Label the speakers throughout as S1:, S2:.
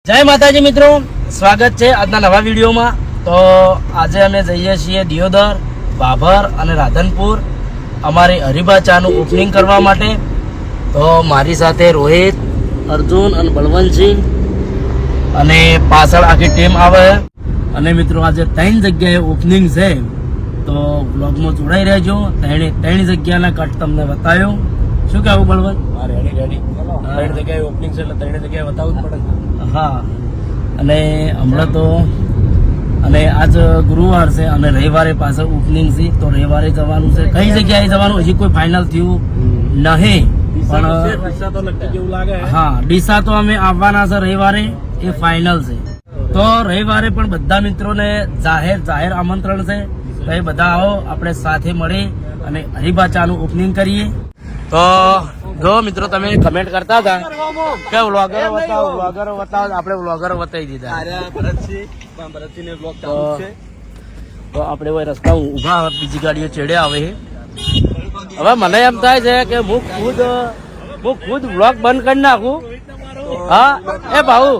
S1: જય માતાજી મિત્રો, સ્વાગત છે આજના નવા વિડીયોમાં। તો આજે અમે જઈએ છીએ દિયોદર, ભાભર અને રાધનપુર અમારી હરિભા ચાનું ઓપનિંગ કરવા માટે। તો મારી સાથે રોહિત, અર્જુન અને બળવંતસિંહ અને પાછળ આખી ટીમ આવે। અને મિત્રો આજે 3 જગ્યાએ ઓપનિંગ છે, તો બ્લોગમાં જોડાઈ રહેજો। ત્રણ જગ્યાના કટ તમને બતાવ્યો। શું કહેવું બળવંત?
S2: રેડી 3 જગ્યાએ ઓપનિંગ છે એટલે 3 જગ્યાએ બતાવવું જ પડે।
S1: હા, અને હમણાં તો અને આજ ગુરુવાર છે અને રવિવારે પાછળ ઓપનિંગ છે, તો રવિવારે જવાનું છે। કઈ જગ્યાએ જવાનું હજી કોઈ ફાઇનલ થયું નહીં, પણ હા ડીસા તો અમે આવવાના છે રવિવારે, એ ફાઇનલ છે। તો રવિવારે પણ બધા મિત્રોને જાહેર આમંત્રણ છે, તો એ બધા આવો, આપણે સાથે મળી અને હરિભા ચાનું ઓપનિંગ કરીએ। તો જો મિત્રો તમે કમેન્ટ કરતા હતા કે વ્લોગરો બતાવો, આપણે વ્લોગરો બતાવી દીધા। તો આપણે રસ્તા ઉભા બીજી ગાડીઓ ચડે આવે છે। હવે મને એમ થાય છે કે હું ખુદ વ્લોગ બંધ કરી નાખું। હા એ ભાઉ,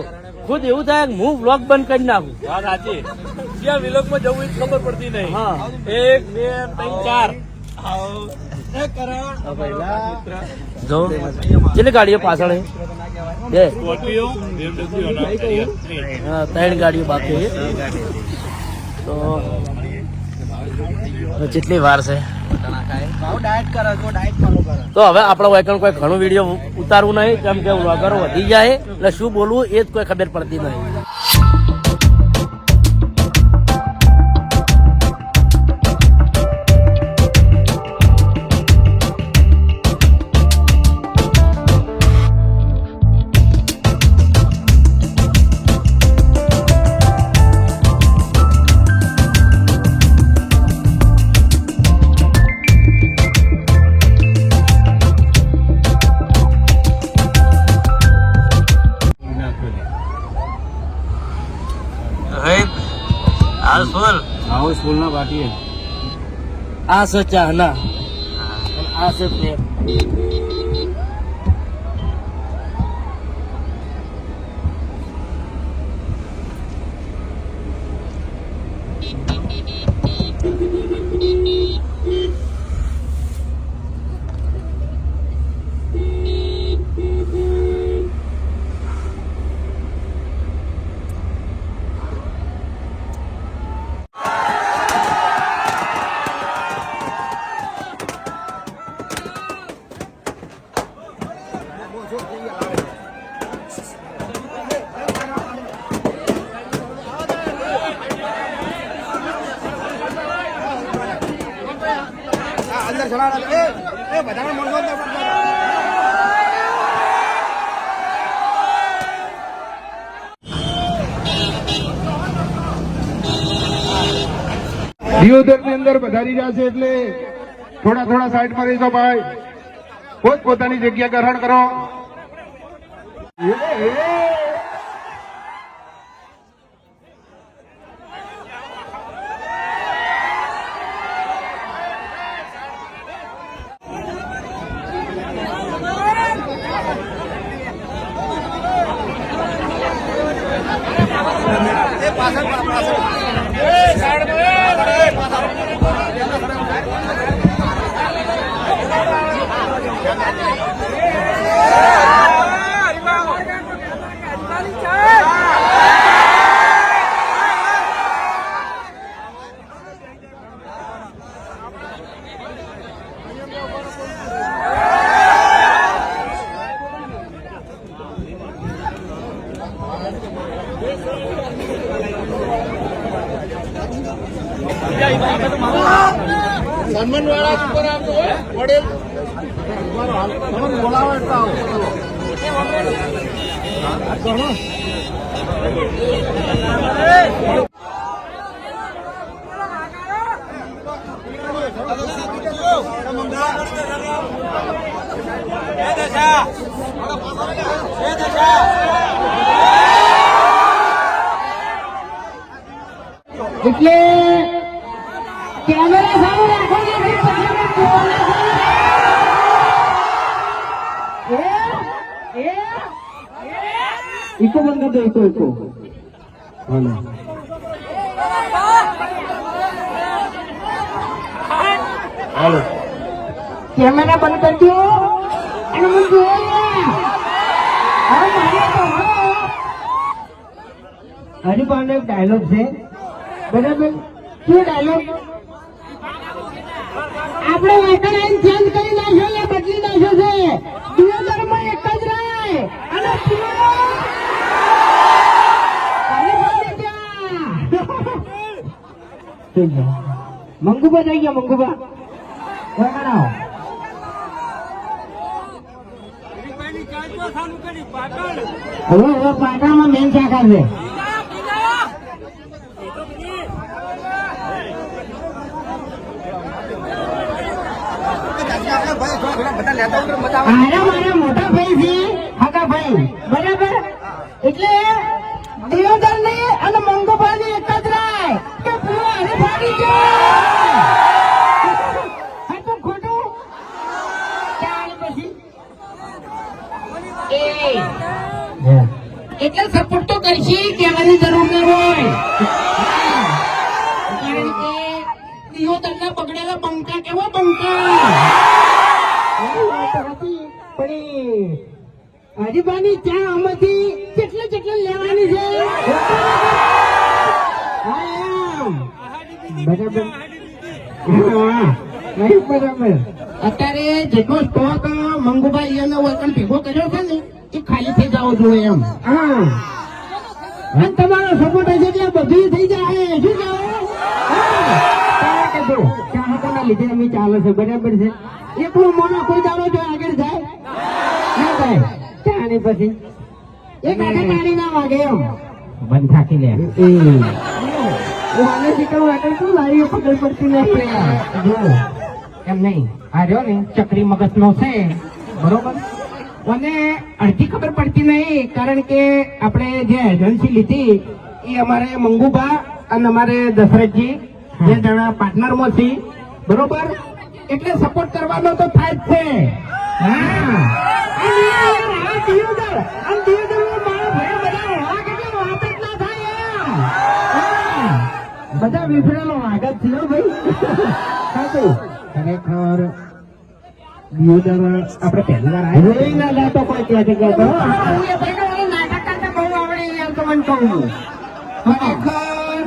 S1: ખુદ એવું થાય કે હું વ્લોગ બંધ કરી નાખું।
S2: ક્યાં વિલોકમાં જવું એ ખબર પડતી નહીં।
S1: હા
S2: 1 2 3 4
S1: જો કેટલી ગાડીઓ પાછળ છે? 2
S2: સ્કોર્પિયો,
S1: હા 3 ગાડીઓ બાકી છે। તો કેટલી વાર છે? તો હવે આપણે વૈકણ કોઈ ઘણું વિડીયો ઉતારવું નહીં, કેમ કે વ્લોગરો વધી જાય એટલે શું બોલવું એ જ કોઈ ખબર પડતી નહીં।
S2: સ્કૂલના બાકી
S1: આ છે ચાહના, આ છે પ્રેમ।
S3: દિયોદર ની અંદર પધારી જશે એટલે થોડા સાઈડમાં રહેજો ભાઈ, પોતાની જગ્યા ગ્રહણ કરો। સન્માન વાળા ઉપર આવતો હોય વડેલ બોલાવતા એટલે કેમેરા સામે રાખો ને પછી
S4: ઇકો બંધ કરી દો, ઇકો હાલો.
S3: હાલો
S4: કેમેરા બંધ કરજો અને મને જોવો ને. હવે મારે તો હજી પણ એક ડાયલોગ છે, બરાબર? શું ડાયલોગ? આપણે વેકરાઈન ચેન્જ કરી નાખ્યો ને બદલી નાખ્યો છે. દિયોદરમાં એક જ રહે અને મંગુબા થઈ ગયા, મંગુબા વગાડાવો. હવે પાટણમાં મેન શાખા છે. મારા મોટા ભાઈ છે, હગા ભાઈ, બરાબર? એટલે દિયોદર ને અને મંગુબા ની એક જ રાય કે પેલો અરે ભાગી ગયો. હતું ખોટું? ચાલ પછી એટલે સપોર્ટ તો કરશી, કહેવાની જરૂર ન હોય. કારણ કે દિયોદરના બગડેલા બંકા કેવા બંકા પણ હરીબાની ચા આમાંથી કેટલે કેટલે લેવાની છે. બરાબર. બરાબર. અત્યારે જેટલો સ્ટોક મંગુભાઈ એનો વળકણ ભેગો કર્યો છે ને એ ખાલી થઈ જવો જોઈએ એમ. અને તમારો સપોર્ટ હશે એટલે બધું થઈ જાય. શું કહેવું? ચાહકોના લીધે અમે ચાલે છે, બરાબર છે? એકલું મોનો કોઈ દાડો જો આગળ જાય ના જાય. ચાની પછી એક આગળ તાળી ના વાગે એમ બંધ થાકી લે. આને શીખવું આગળ શું લારીઓ પકડ પડતી નથી. જો એમ નહીં, આ રહ્યો ને ચક્રી મગજ નો છે, બરોબર? અને અડધી ખબર પડતી નહીં, કારણ કે આપણે જે એજન્સી લીધી એ અમારે મંગુબા અને અમારે દશરથજી જે જણા પાર્ટનરમાં છે, બરોબર? એટલે સપોર્ટ કરવાનો તો થાય જ છે. હા, અને આ દિયોદર અને દિયોદરમાં મારા ભાઈ બધા વાઘ એટલે વાત જ ના થાય એમ. હા, બધા વિફરેલો વાઘ જ થયો ભાઈ. સાચું ખરેખર દિયોદર આપણે પહેલી વાર જોઈ ના જાતો કોઈ કહે છે કે તો નાટક કરતા બહુ આવડે યાર. તો મને કહું ખરેખર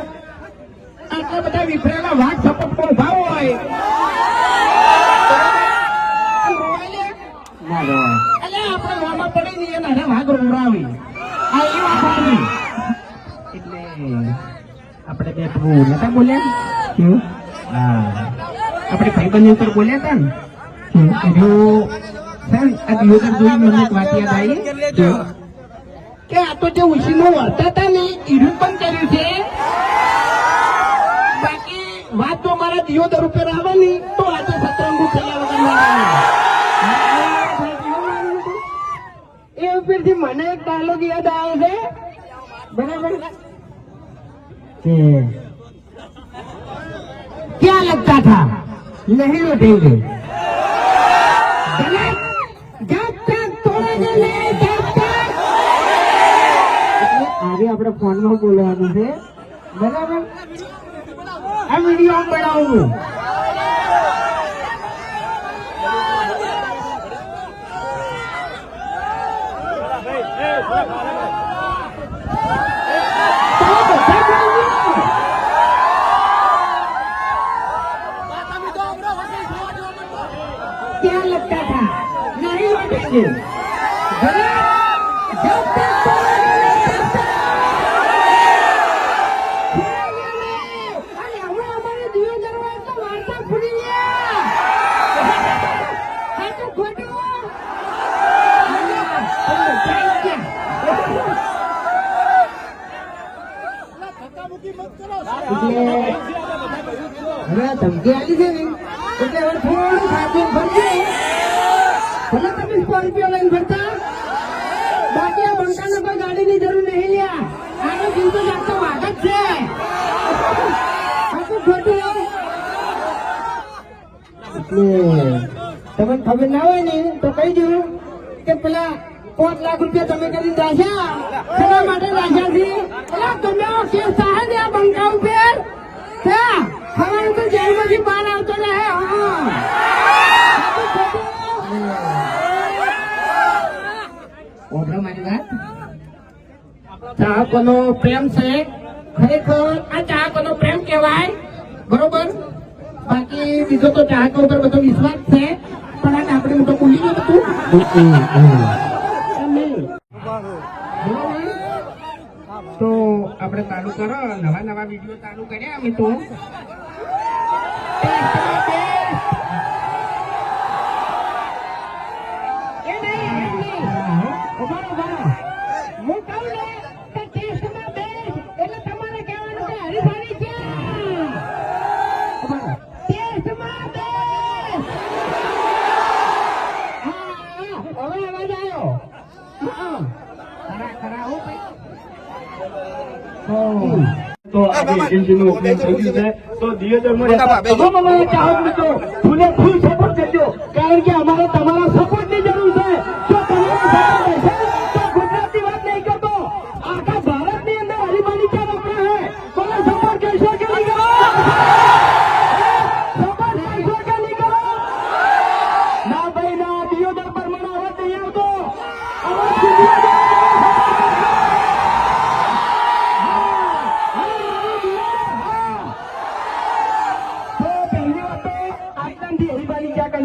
S4: આટલા બધા વિફરેલા વાઘ સપોર્ટ પર ઉભા હોય એટલે આપણે લોમાં પડી ને એના વાઘ રોવડાવી આ એ વાત આવી. એટલે આપણે બે નતા બોલ્યા, હા આપણે ભાઈબંધ ઉપર બોલ્યા હતા ને, જો આ દિયોદર જોઈ મને એક વાત યાદ આવી કે આ તો જે ઉછીનું વર્તા હતા ને ઈરું પણ કર્યું છે. બાકી વાત તો મારા દિયોદર ઉપર આવે ને તો આજે સતરંગુ થયા વગર એ ઉપરથી મને એક ડાયલોગ યાદ આવે છે, બરાબર? क्या लगता था नहीं लौटेंगे जब तक तोड़ेंगे नहीं, जब तक. આજે આપણે ફોનમાં બોલવાનું છે, બરાબર? આ વિડીયો બનાવવું क्या लगता था नहीं लौटेंगे जब तक तोड़ेंगे नहीं, तब तक. અને હમણાં અમારે દિયોદરમાં એટલે વાર્તા ફૂટી ગયા. સાચું ખોટું? હવે ધમકી આવી છે ને એટલે હવે થોડું સાચું ફરજે. ભલે તમે સ્કોર્પિયો લઈને ફરતા, બાકી આ બંકાને કોઈ ગાડીની જરૂર નહીં લ્યા. આનો જીવતો જાગતો વાઘ જ છે. સાચું ખોટું? એટલે તમને ખબર ના હોય ને તો કહી દઉં કે પેલા ₹5 લાખ તમે કરી દાશા શેના માટે દાશા છે એટલે તમે કેસ થાય ને આ બંકા ઉપર હવે તો જેલમાંથી બહાર આવતો રહે ઓબળો મારી વાત ચાહકોનો પ્રેમ છે ખરેખર આ ચાહકોનો પ્રેમ કહેવાય બરોબર બાકી બીજો તો ચાહકો ઉપર બધો વિશ્વાસ છે પણ આ આપણે મોટો ભૂલી ગયો બધું તો આપણે ચાલુ કરો નવા નવા વિડીયો ચાલુ કર્યા અમે તો
S3: તો આપણી એજન્સીનું ઓપનિંગ થઈ ગયું છે તો દિયોદરમાં
S4: ફૂલ સપોર્ટ કરજો કારણ કે અમારે તમારા સપોર્ટની જરૂર છે જો તમારા સપોર્ટ હશે તો ગુજરાતની વાત નહીં કરતો આખા ભારતની અંદર હરીફાની ચા વપરાય હે બોલો સપોર્ટ કરશો કે નહીં કરો સપોર્ટ કરશો કે નહીં કરો ના ભાઈ ના દિયોદર પરમાણુ અવાજ નહીં આવતો અવાજ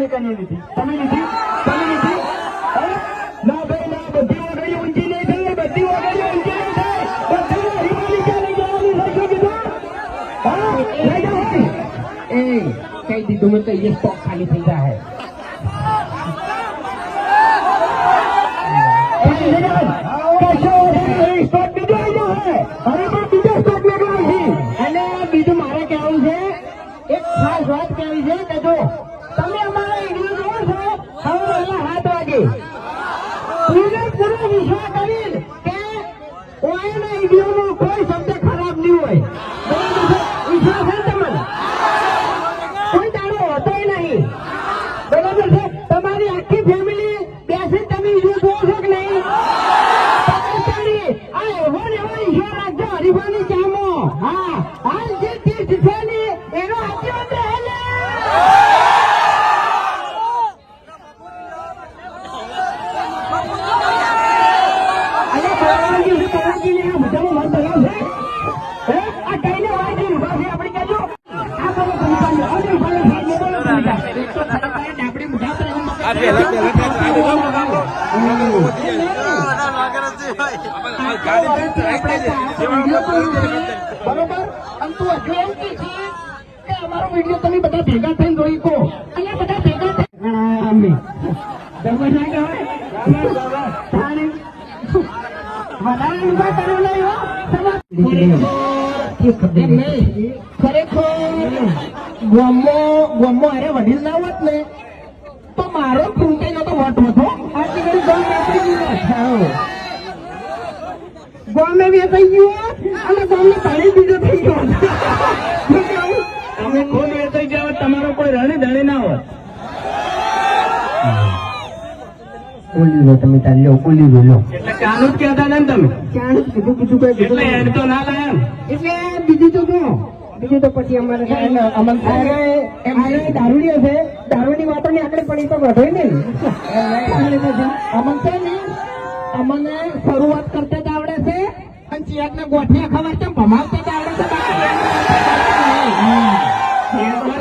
S4: તમે લીધી ના ભાઈ ના બધી વગાડી ઊંચી નહીં થાય બધી વગાડી ઊંચી નહીં થાય બધી હરીફાની ક્યાં લઈ જવાની છે શું કીધું લઈ જાઓ એ કહી દીધું મેં તો એ સ્ટોક ખાલી થઈ જાય સ્ટોક બીજો આવી જાય હવે પણ બીજો સ્ટોક લેવાનો છે અને બીજું મારે કહેવું છે એક ખાસ વાત કહેવી છે કે જો તમે અમારા વિડીયો જોવો છો હવે વહેલા 7 વાગે પૂરો વિશ્વાસ કરી કે ઓએના વિડીયોનો કોઈ શબ્દ ખરાબ નહીં હોય વિશ્વાસ છે તમને કોઈ દાડો હોતો નહીં બરાબર છે તમારી આખી ફેમિલી બેસી તમે વિડીયો જોવો છો કે નહીં આ એવો ને એવો ઈશ્વર રાખજો હરીફાની ચામો હા હાલ જે તીર્થ છે ને એનો આજીવન રહે ને બરોબર અને તું હજુ એમ કે છે કે અમારો વિડીયો તમે બધા ભેગા થઈને જોઈ કો અહીંયા બધા ભેગા થઈને ખરેખર ગોમો અરે વડીલ ના હોત ને તો મારો ફૂંકે નતો વોટ હતો આટલી ઘડી ગોમ વેચાઈ ગયું ગોમે વેચાઈ ગયું અને ગોમને પાણી બીજો થઈ ગયો
S3: તમે ખુદ વેચાઈ જાવ તમારો કોઈ રણી ધણી ના હોત
S4: બોલી લો તમે તાર લો બોલી લો
S3: એટલે ચાલુ જ કહેતા ને તમે
S4: ક્યાં કીધું બીજું કોઈ
S3: એટલે એડ તો ના લાયા
S4: એટલે બીજું તો શું બીજું તો પછી અમારે અમલ થાય એમને દારૂડીઓ છે દારૂની વાતોની આકડે પડી તો વધે ને અમલ છે ને અમને શરૂઆત કરતા જ આવડે છે અને ચિયાકને ગોઠિયા ખબર છે ભમાવતા જ આવડે છે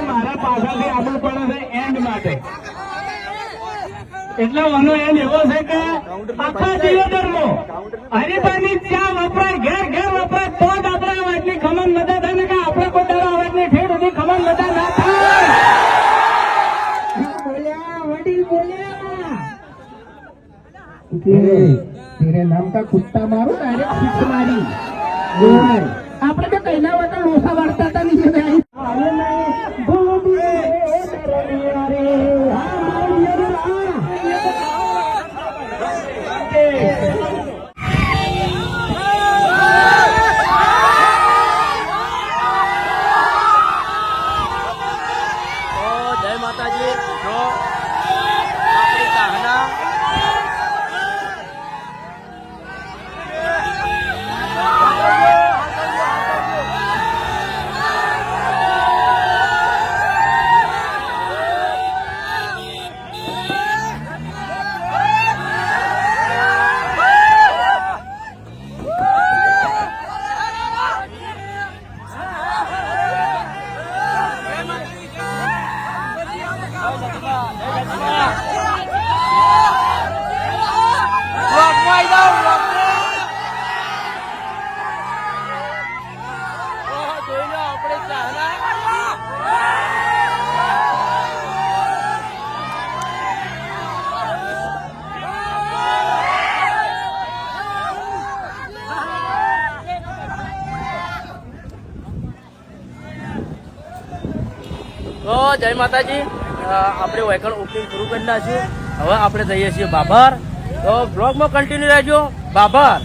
S3: મારા પાછળથી આબુ પડે છે એન્ડ માટે એટલે આનો એન્ડ એવો છે કે આખા દિયોદરમાં હરીફાની ચા વપરાય ઘેર ઘેર વપરાય તો જ આપણા અવાજની ખમણ મદદ થાય ને કે આપણે કોઈ તારા અવાજની ઠેઠ સુધી ખમણ મદદ ના થાય
S4: બોલ્યા વડીલ બોલ્યા तेरे नाम का कुत्ता मारो डायरेक्ट सिक्स मारी આપણે તો કઈના વખત લોસા વાળતા હતા નીચે
S2: જય માતાજી જો આપણી ચાહના
S1: તો જય માતાજી. આપણે વેકણ ઓપનિંગ પૂરું કરી નાખ્યું. હવે આપણે જઈએ છીએ બાબર. તો બ્લોગમાં કન્ટિન્યુ રહેજો. બાબર.